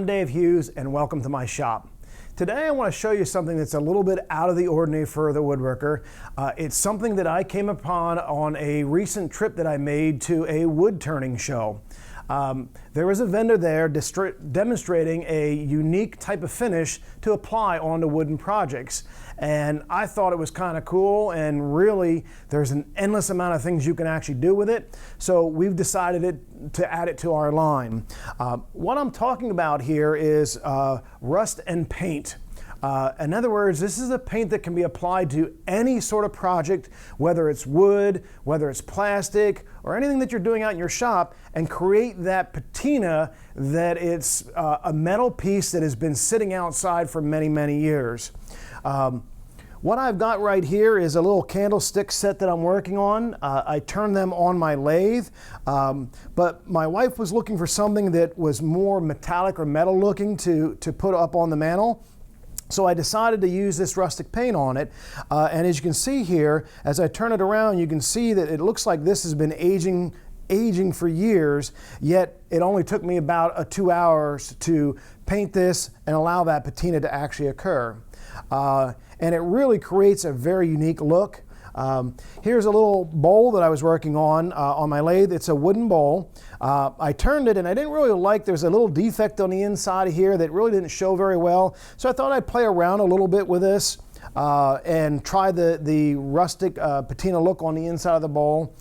Dave Hughes and welcome to my shop. Today I want to show you something that's a little bit out of the ordinary for the woodworker. It's something that I came upon on a recent trip that I made to a wood turning show. There was a vendor there demonstrating a unique type of finish to apply onto wooden projects. And I thought it was kind of cool, and really there's an endless amount of things you can actually do with it. So we've decided to add it to our line. What I'm talking about here is rust and paint. In other words, this is a paint that can be applied to any sort of project, whether it's wood, whether it's plastic, or anything that you're doing out in your shop, and create that patina that it's a metal piece that has been sitting outside for many, many years. What I've got right here is a little candlestick set that I'm working on. I turned them on my lathe, but my wife was looking for something that was more metallic or metal looking to put up on the mantle. So I decided to use this rustic paint on it, and as you can see here, as I turn it around, you can see that it looks like this has been aging for years, yet it only took me about 2 hours to paint this and allow that patina to actually occur. And it really creates a very unique look. Here's a little bowl that I was working on my lathe. It's a wooden bowl. I turned it and I didn't really like, there's a little defect on the inside of here that really didn't show very well. So I thought I'd play around a little bit with this and try the rustic patina look on the inside of the bowl.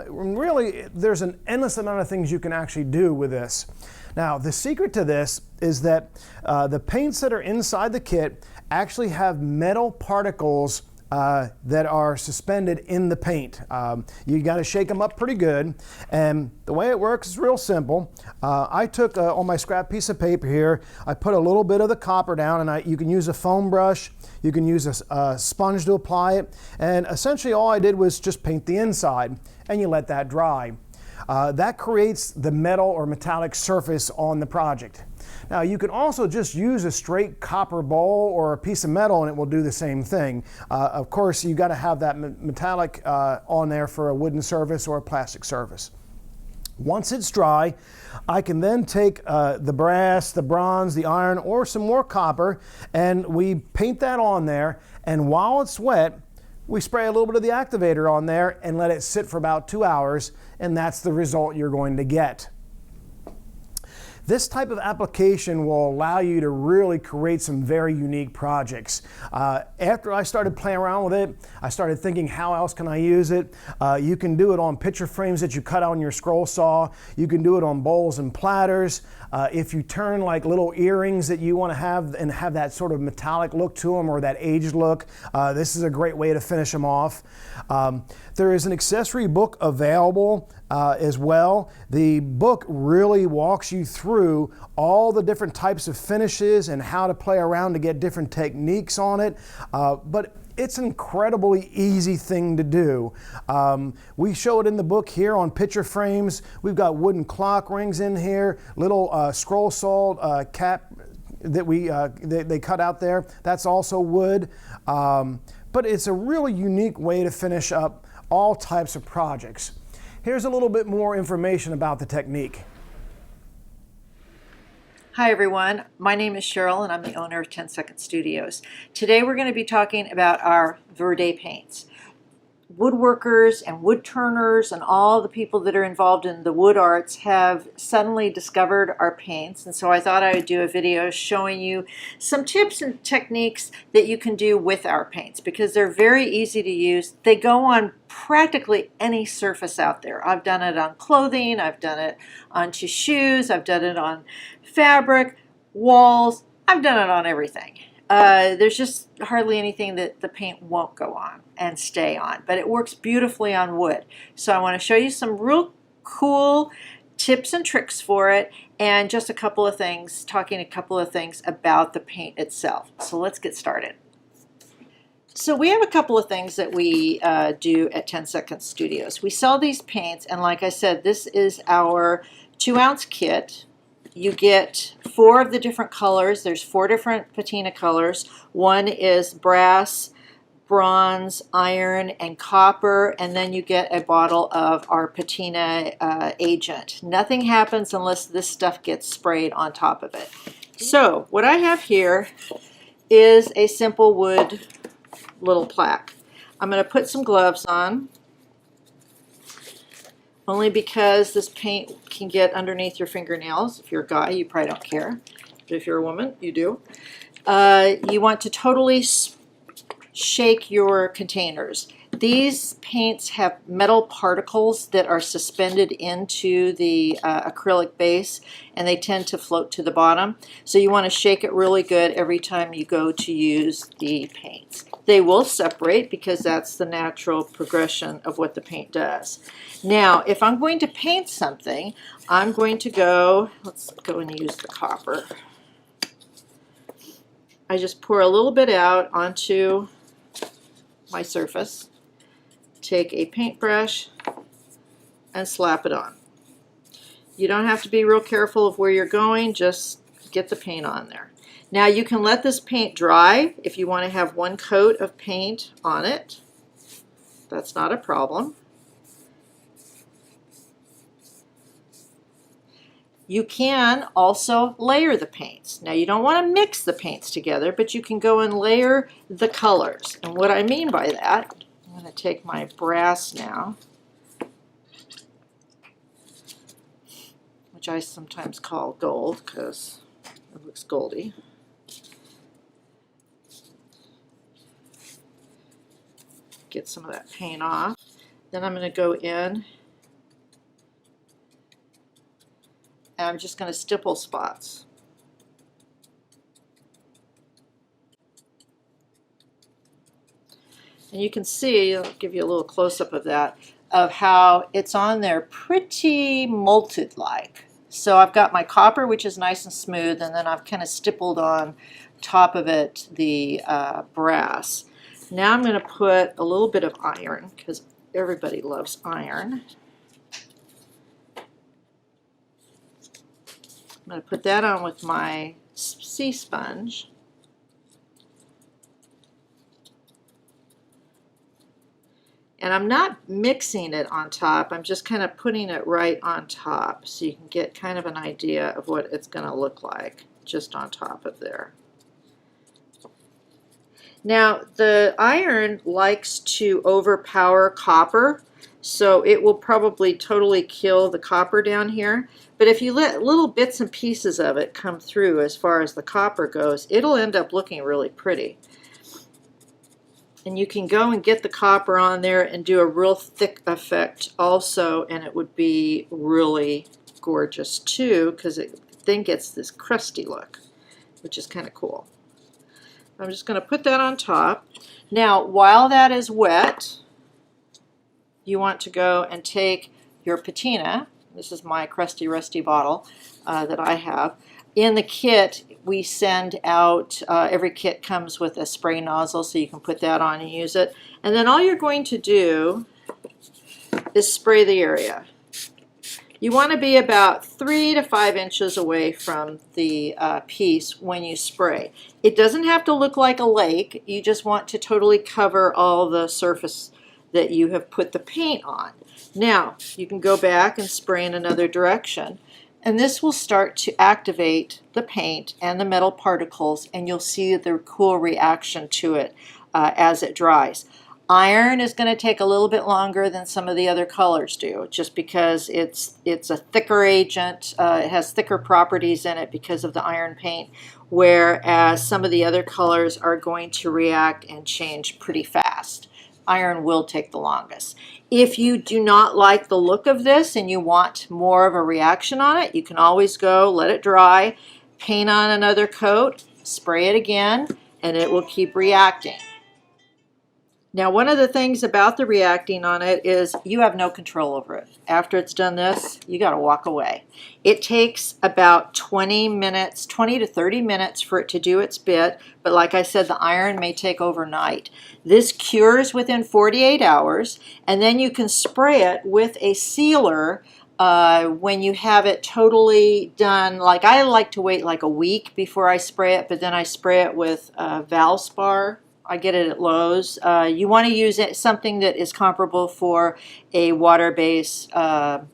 Really, there's an endless amount of things you can actually do with this. Now, the secret to this is that the paints that are inside the kit actually have metal particles that are suspended in the paint. You got to shake them up pretty good, and the way it works is real simple. I took on my scrap piece of paper here, I put a little bit of the copper down, and you can use a foam brush, you can use a sponge to apply it, and essentially all I did was just paint the inside, and you let that dry. That creates the metal or metallic surface on the project. Now you can also just use a straight copper bowl or a piece of metal and it will do the same thing. Of course, you got to have that metallic on there for a wooden surface or a plastic surface. Once it's dry, I can then take the brass, the bronze, the iron, or some more copper, and we paint that on there, and while it's wet, we spray a little bit of the activator on there and let it sit for about 2 hours, and that's the result you're going to get. This type of application will allow you to really create some very unique projects. After I started playing around with it, I started thinking, how else can I use it? You can do it on picture frames that you cut out on your scroll saw. You can do it on bowls and platters. If you turn like little earrings that you want to have and have that sort of metallic look to them or that aged look, this is a great way to finish them off. There is an accessory book available as well. The book really walks you through all the different types of finishes and how to play around to get different techniques on it. But it's an incredibly easy thing to do. We show it in the book here on picture frames. We've got wooden clock rings in here, little scroll saw cap that they cut out there. That's also wood. But it's a really unique way to finish up all types of projects. Here's a little bit more information about the technique. Hi everyone, my name is Cheryl and I'm the owner of 10 Second Studios. Today we're going to be talking about our Verde paints. Woodworkers and wood turners and all the people that are involved in the wood arts have suddenly discovered our paints, and so I thought I would do a video showing you some tips and techniques that you can do with our paints because they're very easy to use. They go on practically any surface out there. I've done it on clothing, I've done it onto shoes, I've done it on fabric, walls, I've done it on everything. There's just hardly anything that the paint won't go on and stay on, but it works beautifully on wood. So I want to show you some real cool tips and tricks for it, and just a couple of things, talking a couple of things about the paint itself. So let's get started. So we have a couple of things that we do at 10 Second Studios. We sell these paints, and like I said, this is our 2-ounce kit. You get 4 of the different colors. There's 4 different patina colors. One is brass, bronze, iron, and copper, and then you get a bottle of our patina agent. Nothing happens unless this stuff gets sprayed on top of it. So what I have here is a simple wood little plaque. I'm going to put some gloves on, only because this paint can get underneath your fingernails. If you're a guy, you probably don't care. But if you're a woman, you do. You want to totally shake your containers. These paints have metal particles that are suspended into the acrylic base, and they tend to float to the bottom. So you want to shake it really good every time you go to use the paints. They will separate because that's the natural progression of what the paint does. Now, if I'm going to paint something, I'm going to go, let's go and use the copper. I just pour a little bit out onto my surface, take a paintbrush and slap it on. You don't have to be real careful of where you're going, just get the paint on there. Now you can let this paint dry if you want to have one coat of paint on it. That's not a problem. You can also layer the paints. Now you don't want to mix the paints together, but you can go and layer the colors. And what I mean by that, I'm going to take my brass now, which I sometimes call gold because it looks goldy. Get some of that paint off. Then I'm going to go in and I'm just going to stipple spots. And you can see, I'll give you a little close-up of that, of how it's on there pretty molted-like. So I've got my copper, which is nice and smooth, and then I've kind of stippled on top of it the brass. Now I'm going to put a little bit of iron, because everybody loves iron. I'm going to put that on with my sea sponge. And I'm not mixing it on top, I'm just kind of putting it right on top so you can get kind of an idea of what it's going to look like just on top of there. Now the iron likes to overpower copper, so it will probably totally kill the copper down here. But if you let little bits and pieces of it come through as far as the copper goes, it'll end up looking really pretty. And you can go and get the copper on there and do a real thick effect also, and it would be really gorgeous too, because it then gets this crusty look, which is kind of cool. I'm just going to put that on top. Now, while that is wet, you want to go and take your patina. This is my crusty, rusty bottle that I have. In the kit, we send out, every kit comes with a spray nozzle, so you can put that on and use it. And then all you're going to do is spray the area. You want to be about 3 to 5 inches away from the piece when you spray. It doesn't have to look like a lake. You just want to totally cover all the surface that you have put the paint on. Now, you can go back and spray in another direction, and this will start to activate the paint and the metal particles, and you'll see the cool reaction to it as it dries. Iron is going to take a little bit longer than some of the other colors do, just because it's a thicker agent. It has thicker properties in it because of the iron paint, whereas some of the other colors are going to react and change pretty fast. Iron will take the longest. If you do not like the look of this and you want more of a reaction on it, you can always go, let it dry, paint on another coat, spray it again, and it will keep reacting. Now, one of the things about the reacting on it is you have no control over it. After it's done this, you got to walk away. It takes about 20 minutes, 20 to 30 minutes for it to do its bit, but like I said, the iron may take overnight. This cures within 48 hours, and then you can spray it with a sealer when you have it totally done. Like, I like to wait like a week before I spray it, but then I spray it with Valspar. I get it at Lowe's. You want to use something that is comparable for a water-based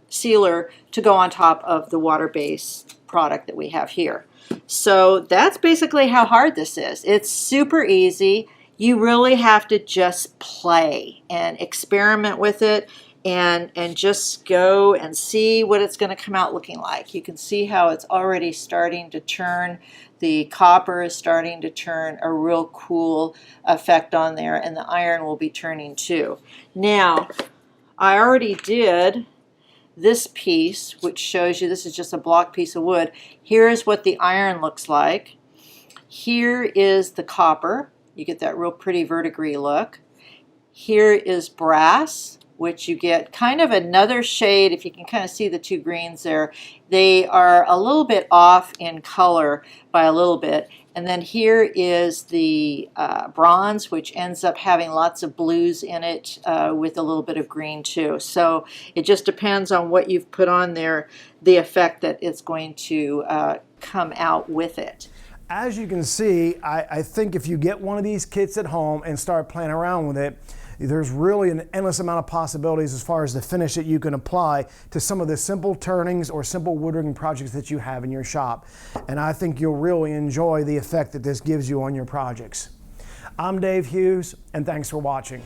sealer to go on top of the water-based product that we have here. So that's basically how hard this is. It's super easy. You really have to just play and experiment with it and just go and see what it's going to come out looking like. You can see how it's already starting to turn. The copper is starting to turn a real cool effect on there, and the iron will be turning too. Now, I already did this piece, which shows you this is just a block piece of wood. Here is what the iron looks like. Here is the copper. You get that real pretty verdigris look. Here is brass, which you get kind of another shade. If you can kind of see the two greens there, they are a little bit off in color by a little bit. And then here is the bronze, which ends up having lots of blues in it with a little bit of green too. So it just depends on what you've put on there, the effect that it's going to come out with it. As you can see, I think if you get one of these kits at home and start playing around with it, there's really an endless amount of possibilities as far as the finish that you can apply to some of the simple turnings or simple woodworking projects that you have in your shop. And I think you'll really enjoy the effect that this gives you on your projects. I'm Dave Hughes, and thanks for watching.